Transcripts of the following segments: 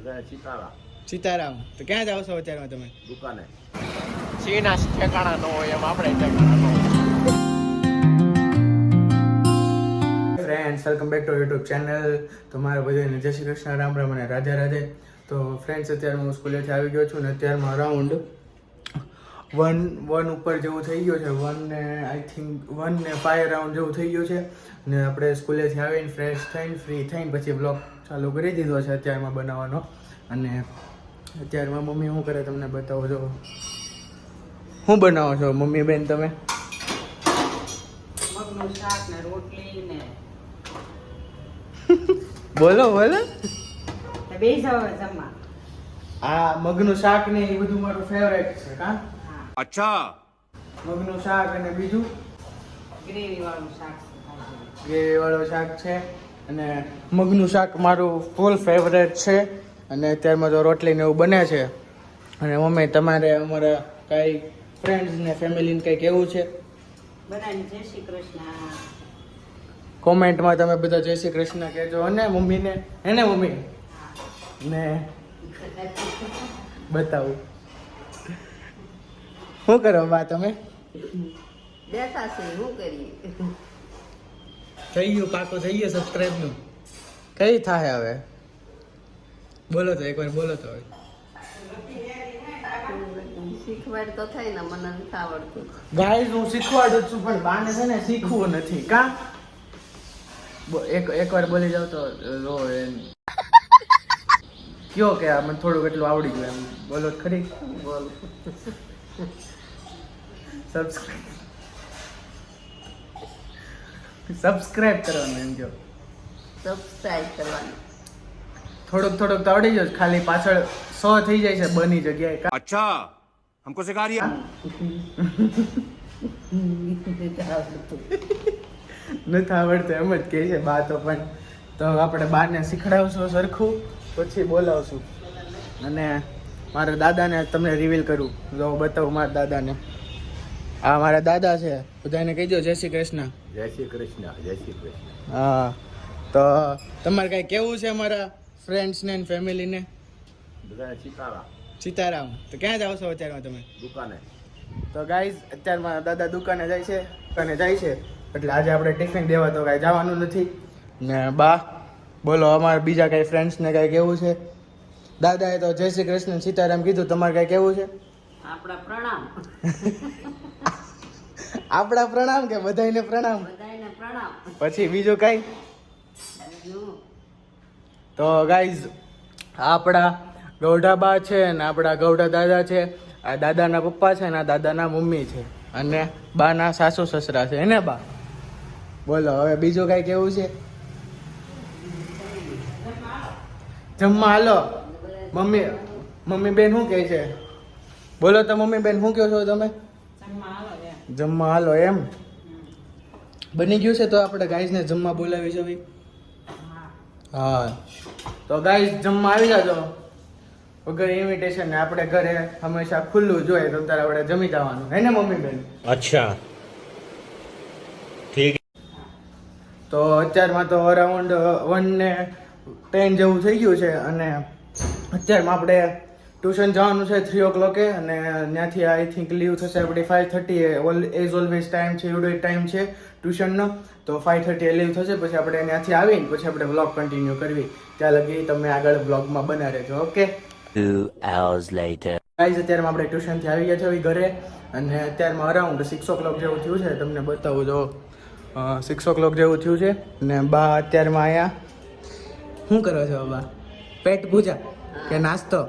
સીતારામ. તો ક્યાં જાવ છો અત્યારમાં તમે? દુકાને. સીના ઠેકાણા ન હોય એમ આપણે ઠેકાણા ન હોય. Friends, welcome back to YouTube channel. તમારા બધાને જય શ્રી કૃષ્ણ, રામ રામ અને રાધે રાધે. તો ફ્રેન્ડ્સ, અત્યારે હું સ્કૂલેથી આવી ગયો છું ને અત્યારમાં અરાઉન્ડ વન ઉપર જેવું થઈ ગયું છે. 1 ને આઈ થિંક 1 ને 5 રાઉન્ડ જેવું થઈ ગયું છે. ને આપણે સ્કૂલેથી આવીને ફ્રેશ થઈને ફ્રી થઈને પછી બ્લોગ ચાલુ કરી દીધો છે અત્યારમાં બનાવવાનો. અને અત્યારમાં મમ્મી શું કરે તમને બતાવો છો. શું બનાવો છો મમ્મી બેન તમે? મગનું શાક ને રોટલી ને બોલો બોલો. બે જાવ જમવા. આ મગનું શાક ને એ બધું મારું ફેવરેટ છે. કા અચ્છા. મગનું શાક અને બીજું ગ્રેવી વાળું શાક ગ્રેવી વાળું શાક છે. અને મગનું શાક મારું ફૂલ ફેવરેટ છે. અને અત્યારમાં તો રોટલી ને એવું બને છે. અને મમ્મી તમારે અમારા કાંઈ ફ્રેન્ડ્સ ને ફેમિલીને કંઈ કેવું છે? બનાવીને જય શ્રી કૃષ્ણ. કોમેન્ટમાં તમે બધા જય શ્રી કૃષ્ણ કહેજો. અને મમ્મીને એને મમ્મી ને બતાવું શું કરો બા તમે? બેઠા છે શું કરીએ. થઈ ગયું પાકો થઈ ગયો સબસ્ક્રાઇબ નું. કઈ થાય હવે બોલો તો એકવાર બોલો તો હવે. શીખવાડ તો થાય ને, મને નથી આવડતું. ગાઈસ હું શીખવાડું છું પણ બાને છે ને શીખવું નથી. કા એકવાર બોલી જાવ તો રો એમ કયો કે મને થોડુંક એટલું આવડી ગયું એમ બોલો તો ખરી. બોલ. સબસ્ક્રાઇબ કરવાનું એમ જો. સબસ્ક્રાઇબ કરવાનું. થોડુંક તો આવડી જાય ખાલી પાછળ 100 થઈ જાય છે બની જગ્યાએ. अच्छा हमको सिखा रही है. નથી આવડતું એમ જ કહે છે બા તો. પણ તો આપણે બાને શીખડાવશું સરખું પછી બોલાવશું. અને મારા દાદાને તમને રિવીલ કરું. જો બતાવું મારા દાદાને. આ મારા દાદા છે. બધાને કહી દો જય શ્રી કૃષ્ણ. जय श्री कृष्ण जय श्री कृष्ण. હા તો તમારે કાંઈ કેવું છે અમારા ફ્રેન્ડ્સને ને ફેમિલીને? સીતારામ. તો ક્યાં જાવ છો અત્યારમાં તમે? દુકાને. તો ગાઈઝ અત્યારમાં દાદા દુકાને જાય છે. એટલે આજે આપણે ટિફિન દેવા તો કાંઈ જવાનું નથી. ને બા બોલો અમારા બીજા કાંઈ ફ્રેન્ડ્સને કાંઈ કેવું છે? દાદાએ તો જય શ્રી કૃષ્ણ સીતારામ કીધું. તમારે કાંઈ કેવું છે? આપણા પ્રણામ. આપણા પ્રણામ કે બધાયને પ્રણામ? બધાયને પ્રણામ. પછી બીજું કાંઈ? બીજું તો ગાઈઝ આપણા ગૌઢા બા છે ને આપણા ગૌઢા દાદા છે. આ દાદાના પપ્પા છે ને આ દાદાના મમ્મી છે. અને બાના સાસુ સસરા છે ને બા. બોલો હવે બીજું કાંઈ કેવું છે? જમવા હાલો. મમ્મી બેન શું કહે છે? બોલો તો મમ્મી બેન શું કહો છો તમે? જમવા આવો એમ. જમવા હાલો એમ. બની ગયું છે તો આપણે ગાઈઝને જમવા બોલાવી છે. હા તો ગાઈઝ જમવા આવી જાજો વગર ઇન્વિટેશન ને. આપણે ઘરે હંમેશા ખુલ્લું જોઈએ તો તારે આપણે જમી જવાનું હે ને મમ્મી બેન? अच्छा ठीक. તો અત્યારમાં તો અરાઉન્ડ 1 ને 10 જેવું થઈ ગયું છે. અને અત્યારમાં આપણે ટ્યુશન જવાનું છે 3 o'clock અને ત્યાંથી આઈ થિંક લીવ થશે આપણી 5:30 એઝ ઓલવેઝ ટાઈમ છે. એવડો ટાઈમ છે ટ્યુશનનો. તો 5:30 લીવ થશે. પછી આપણે ત્યાંથી આવીને પછી આપણે બ્લોગ કન્ટિન્યુ કરવી. ત્યાં લગી તમે આગળ બ્લોગમાં બના રહેજો. ઓકે. 2 hours later. ગાઈઝ અત્યારમાં આપણે ટ્યુશનથી આવી ગયા છે ઘરે. અને અત્યારમાં અરાઉન્ડ 6 o'clock જેવું થયું છે. તમને બતાવું જો 6 o'clock જેવું થયું છે. ને બા અત્યારમાં અહીંયા શું કરો છો બા? પેટ પૂજા કે નાસ્તો?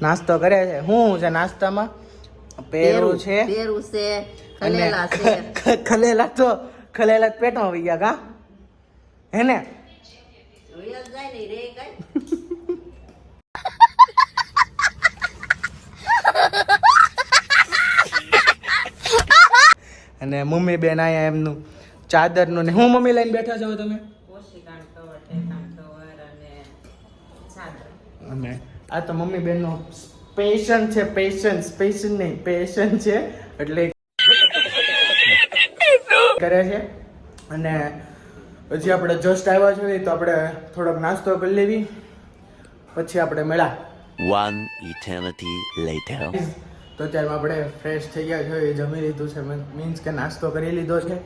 નાસ્તો કરે છે. શું છે નાસ્તામાં? પેરું છે પેરું છે, ખલેલા છે. ખલેલા પેટમાં આવી ગયા કા હે ને? રોયલ જાય ને રે કઈ. અને મમ્મી બેન અહીંયા એમનું ચાદરનું ને હું મમ્મી લઈને બેઠા છો તમે? કોશિકાણ કવર, ટેકાણ કવર અને ચાદર. અને આ તો મમ્મી બેનનો પેશન છે. પેશન નહીં પેશન છે એટલે કરે છે. અને હજી આપણે જસ્ટ આવ્યા છીએ તો આપણે થોડોક નાસ્તો કરી લેવી. પછી આપણે મળ્યા. One eternity later. તો અત્યારમાં આપણે ફ્રેશ થઈ ગયા છે, જમી લીધું છે, મીન્સ કે નાસ્તો કરી લીધો છે,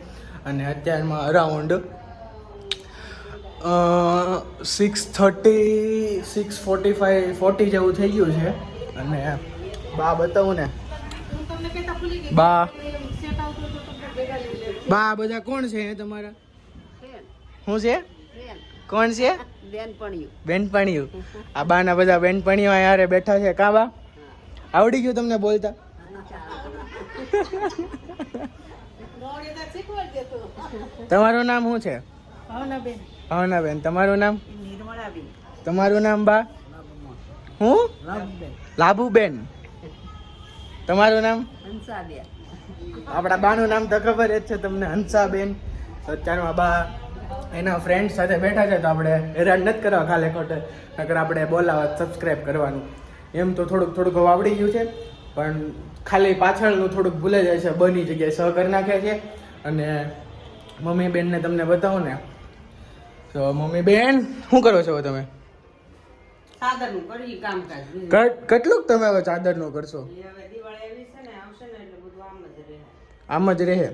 અને અત્યારમાં અરાઉન્ડ 6:30 6:45 40 જેવું થઈ ગયું છે. અને બા બતાવું ને, બા બધા કોણ છે તમારા? શું છે? કોણ છે? બેનપણીઓ. આ બાના બધા બેનપણીઓ યારે બેઠા છે. કા બા, આવડી ગયું તમને બોલતા? તમારું નામ શું છે? ભાવનાબેન. તમારું નામ? તમારું નામ બા? હું? લાભુબેન. તમારું નામ? આપણા બાનું નામ તો ખબર જ છે તમને, હંસાબેન. તો અત્યારમાં બા એના ફ્રેન્ડ સાથે બેઠા છે, તો આપણે હેરાન નથી કરવા ખાલી ખોટે, નકર આપણે બોલાવા સબસ્ક્રાઈબ કરવાનું. એમ તો થોડુંક આવડી ગયું છે, પણ ખાલી પાછળનું થોડુંક ભૂલે જાય છે, બની જગ્યાએ સહ કરી નાખે છે. અને મમ્મી બેનને તમને બતાવું ને, તો મમ્મી બેન શું કરો છો તમે? સાદરનું કરી કામકાજ. કેટલુંક તમે હવે ચાદરનું કરશો? હવે દિવાળી આવી છે ને, આવશે ને એટલે બધું આમ જ રહે. આમ જ રહે.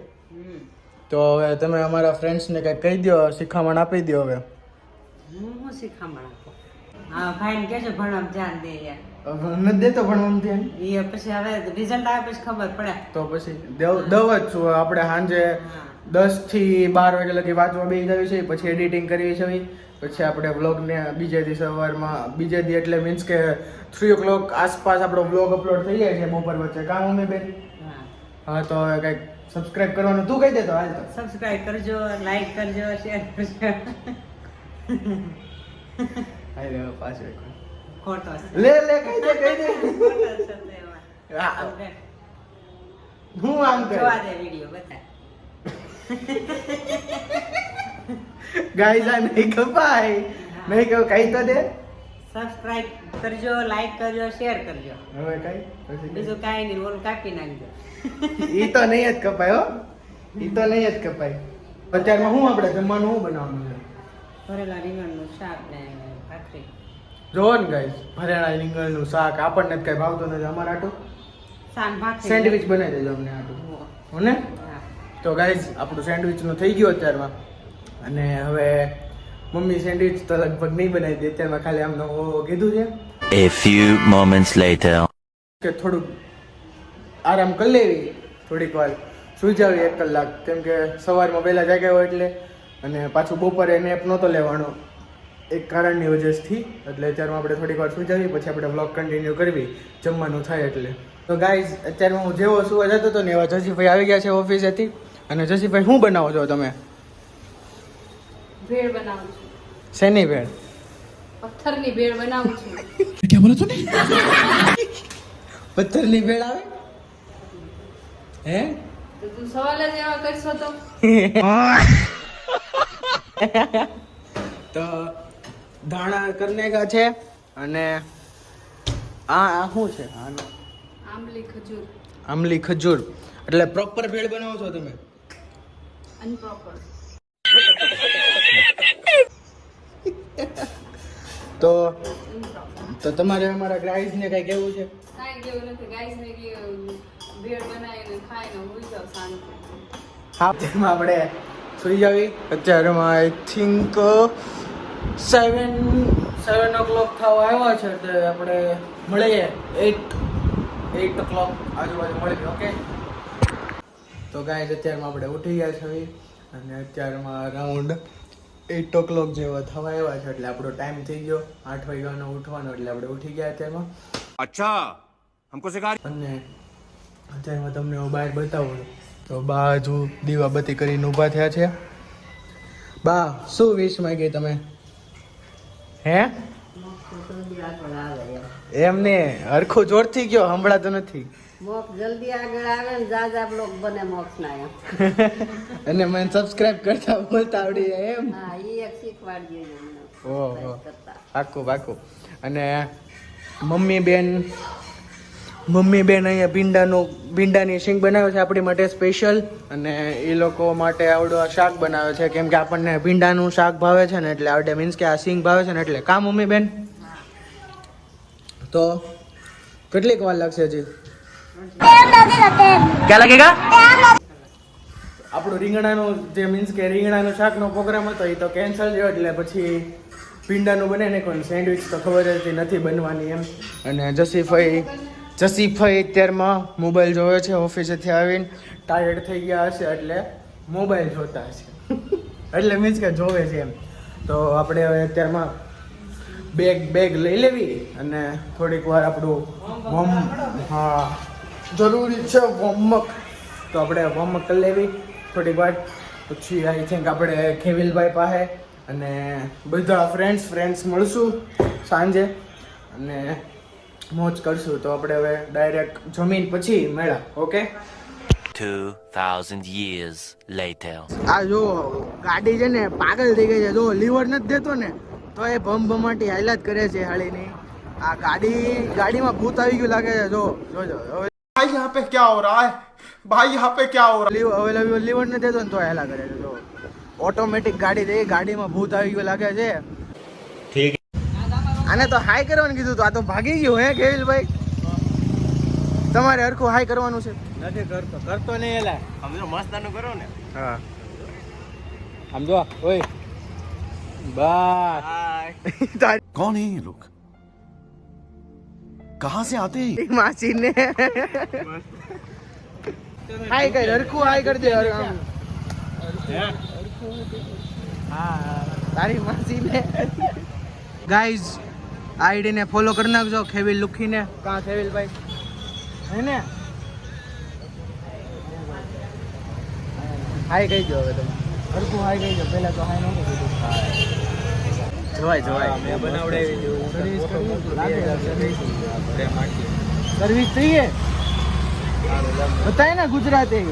તો હવે તમે અમારા ફ્રેન્ડ્સને કંઈક કહી દો, શિખામણ આપી દો. હવે હું શીખામણ આપું? હા, ભાઈને કહેજો ભણવામાં ધ્યાન દે યાર. નથી દેતો ભણવાનું ધ્યાન. એ પછી હવે રિઝલ્ટ આવે પછી ખબર પડે. તો પછી દવ જ છું. આપણે સાંજે 10 થી 12 વાગે લગી વાંચવા બેસી જવી છે, પછી એડિટિંગ કરવી છે, પછી આપણે વ્લોગને બીજે દી સવારમાં, બીજે દી એટલે મીન્સ કે 3 o'clock આસપાસ આપણો વ્લોગ અપલોડ થઈ જાય છે બપોર વચ્ચે. કામ મમ્મી બેન? હા, તો હવે કંઈક સબસ્ક્રાઇબ કરવાનું તું કહી દે તો હાલ. તો સબસ્ક્રાઇબ કરજો, લાઈક કરજો, શેર કરજો. હાલ હવે પાછું એક ખોટો છે. લે કહી દે ખોટો છે તો એમાં. હા. હું આમ જોવા કર દે વિડીયો બતા. ગાઈઝ, આ નહીં કપાય, નહીં કહું કઈ તો દે. સબસ્ક્રાઇબ કરજો, લાઈક કરજો, શેર કરજો. હવે કઈ પછી બીજું કાંઈ નહીં, ઓલું કાપી નાખજો. ઈ તો નહીં જ કપાય હો, ઈ તો નહીં જ કપાય. અત્યારમાં હું આપણે જમવાનું શું બનાવવાનું છે? ભરેલા રીંગણનું શાક ને ભાખરી. જોવો ને ગાઈઝ, ભરેલા રીંગણનું શાક આપણને જ કઈ ભાવતું નથી. અમારા આટું શાક ભાખરી. સેન્ડવિચ બનાવી દેજો અમને આટું, હો ને? હા. તો ગાઈઝ, આપણું સેન્ડવિચનું થઈ ગયું અત્યારમાં. અને હવે મમ્મી સેન્ડવિચ તો લગભગ નહીં બનાવી દે અત્યારમાં, ખાલી આમનો કીધું છે A few moments later. કે થોડુંક આરામ કરી લેવી, થોડીક વાર સુઈ જાવી 1 કલાક, કેમ કે સવારમાં વહેલા જાગ્યા હોય એટલે. અને પાછું બપોરે નેપ નહોતો લેવાનો એક કારણની વજહથી, એટલે અત્યારમાં આપણે થોડીક વાર સુઈ જાવી, પછી આપણે બ્લોગ કન્ટિન્યુ કરવી જમવાનું થાય એટલે. તો ગાઈઝ, અત્યારમાં હું જેવો સુવા જતો હતો ને એવા જસીભાઈ આવી ગયા છે ઓફિસેથી. અને જસીભાઈ, શું બનાવો છો તમે? ભેળ બનાવું છું. શેની ભેળ? પથ્થરની ભેળ બનાવું છું. પથ્થરની ભેળ આવે? હે? તો તું સવાલ જ એવા કરશો તો તો ધાણા કરનેગા છે. અને આ શું છે? આંબલી ખજૂર આમલી ખજૂર. એટલે પ્રોપર ભેળ બનાવો છો તમે? અનપ્રોપર. તો તમારે અમારા ગ્રાહકને કઈ કેવું છે? કાંઈ કેવું નથી. ગાઈસ ને કે ભેળ બનાવીને ખાઈને હોઈ જાવ શાંતિ. હા, તેમાં આપણે સુઈ જાવી. અત્યારમાં આઈ થિંક 7 o'clock થવા આવ્યા છે, તો આપણે મળીએ 8 o'clock આજુબાજુ મળીએ. ઓકે, તો ગાઈઝ, અત્યારમાં આપણે ઉઠી ગયા છે અને અત્યારમાં અરાઉન્ડ 8 o'clock જેવા થવા આવ્યા છે, એટલે આપણો ટાઈમ થઈ ગયો 8 વાગ્યાનો ઉઠવાનો, એટલે આપણે ઉઠી ગયા અત્યારમાં. अच्छा हमको सिखा અને અત્યારમાં તમને હું બહાર બતાવું તો બા હજુ દીવાબત્તી કરીને ઊભા થયા છે. બા, શું વિશ માંગી તમે? હે? જલ્દી આગળ આવે એમ. એમને હરખું જોરથી ગયો, સંભળાતો નથી. મોક્ષ જલ્દી આગળ આવે ને જાજા બ્લોગ બને મોક્ષના એમ. અને મને સબસ્ક્રાઇબ કરતા બોલતા આવડી જાય એમ. હા, એ એક શીખવાડજે અમને. ઓહો, કરતા. પાકું. અને મમ્મી બેન અહીંયા ભીંડાની શીંગ બનાવે છે આપણી માટે સ્પેશિયલ. અને એ લોકો માટે આવડું આ શાક બનાવે છે, કેમ કે આપણને ભીંડાનું શાક ભાવે છે ને, એટલે આવડે મીન્સ કે આ શીંગ ભાવે છે ને, એટલે કા મમ્મી બેન? તો કેટલીક વાર લાગશે હજી? क्या लगेगा? આપણું રીંગણાનું જે મીન્સ કે રીંગણાનું શાકનો પ્રોગ્રામ હતો એ તો કેન્સલ થયો, એટલે પછી ભીંડાનું બને ને કોઈ સેન્ડવિચ તો ખબર જ નથી બનવાની એમ. અને જસીફાઈ અત્યારમાં મોબાઈલ જોવે છે, ઓફિસેથી આવીને ટાયર્ડ થઈ ગયા હશે એટલે મોબાઈલ જોતા હશે એટલે મીન્સ કે જોવે છે એમ. તો આપણે હવે અત્યારમાં બેગ લઈ લેવી અને થોડીક વાર આપણું હા જરૂરી છે વોર્મઅપ, તો આપણે વોર્મઅપ કરી લેવી થોડીક વાર. પછી આઈ થિંક આપણે ખેવિલભાઈ પાસે અને બધા ફ્રેન્ડ્સ મળશું સાંજે અને મોજ કરશું. તો આપણે હવે ડાયરેક્ટ જમીન પછી મેળા. Okay, 2000 years later. આ જો ગાડી છે ને પાગલ થઈ ગઈ છે, જો લીવર નથી દેતો ને તો એ ભમભમાટી હાઈલાત કરે છે હાળીની. આ ગાડીમાં ભૂત આવી ગયું લાગે છે. જોજો હવે भाई यहाँ पे क्या हो रहा है भाई यहाँ पे क्या हो रहा હવે લીવર નથી દેતો ને તો હેલા કરે છે. જો ઓટોમેટિક ગાડી થઈ, ગાડીમાં ભૂત આવી ગયું લાગે છે. આને તો હાઈ કરવાનું કીધું તો આ તો ભાગી ગયું. હે કેવિલભાઈ, તમારે હરખું હાઈ કરવાનું છે? નથી કરતો નહીં એલા સમજો મસ્તાનું કરો ને. હા સમજો ઓય બસ कौन है ये लोग? कहाँ से आते हैं? માસી ને હાઈ કર, હરખું હાઈ કરી દે. હા તારી માસી ને. ગાઈઝ આઈડી ને ફોલો કરી નાખજો, ખેવિલ લુખી ને. કાં ખેવિલભાઈ હે ને હાઈ કહી દો હવે તમે, હરખું હાઈ કહી દો. પહેલા તો હાઈ નહોતું કીધું. જોવાય મેં બનાવડાવી સર્વિસ થઈ ગઈ બતાય ને ગુજરાતી.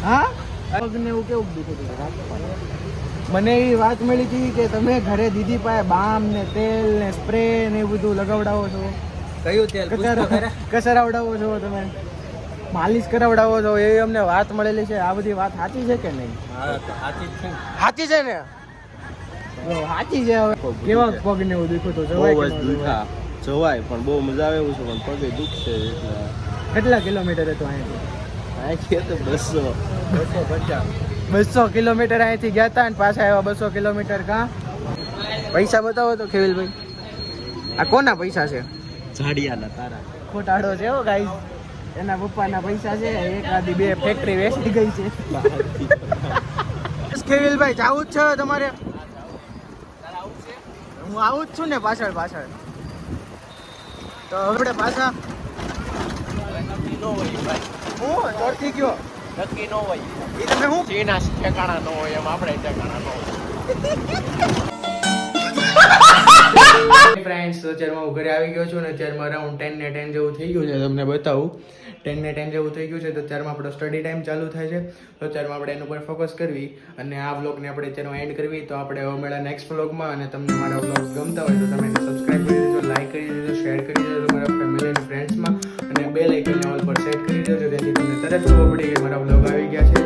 હા પગને એવું કેવું દુખતું હતું? મને એવી વાત મળી હતી કે તમે ઘરે દીદી પાસે બામ ને તેલ ને સ્પ્રે ને એવું બધું લગાવડાવો છો. કયું તેલ કસરાવડાવો છો તમે, માલિશ કરાવડાવો છો, એવી અમને વાત મળેલી છે. આ બધી વાત સાચી છે કે નહીં? સાચી છે ને? સાચી છે. હવે કેવા પગ ને એવું દુખતું હતું? જવાય કે ન જવાય? જોવાય પણ બહુ મજા આવે એવું છે પણ પગે દુખશે એટલે. કેટલા કિલોમીટર હતું અહીંથી? અહીંથી તો 200 કિલોમીટર અહીંથી ગયા હતા અને પાછા આવ્યા 200 કિલોમીટર. કાં પૈસા બતાવો તો ખેવિલભાઈ. આ કોના પૈસા છે? ઝાડિયાના તારા. ખોટાડો છે હો ગાઈસ, એના પપ્પાના પૈસા છે. એક આધી 2 ફેક્ટરી વેચી ગઈ છે. ખેવિલભાઈ જાવું જ છે તમારે? હું આવું જ છું ને પાછળ. તો આપણે પાછા હું ચોરથી ગયો નક્કી ન હોય એ તમે હું ચીના ઠેકાણા ન હોય એમ આપણે ઠેકાણા ન હોય. ફ્રેન્ડ્સ, તો અત્યારમાં હું ઘરે આવી ગયો છું ને અત્યારમાં અરાઉન્ડ 10 ને 10 જેવું થઈ ગયું છે. તમને બતાવું 10 ને 10 જેવું થઈ ગયું છે. તો અત્યારમાં આપણો સ્ટડી ટાઈમ ચાલુ થાય છે. તો અત્યારમાં આપણે એનું પર ફોકસ કરવી અને આ વ્લોગને આપણે અત્યારમાં એન્ડ કરવી. તો આપણે હવે મળ્યા નેક્સ્ટ વ્લોગમાં. અને તમને મારા વ્લોગ ગમતા હોય તો તમે એને સબસ્ક્રાઈબ કરી દેજો, લાઈક કરી દેજો, શેર કરી દેજો તમારા ફેમિલી અને ફ્રેન્ડ્સમાં, અને બેલ આઇકનને ઓલ પર સેટ કરી દેજો જેથી તમને તરત ખબર પડી કે મારા વ્લોગ આવી ગયા છે.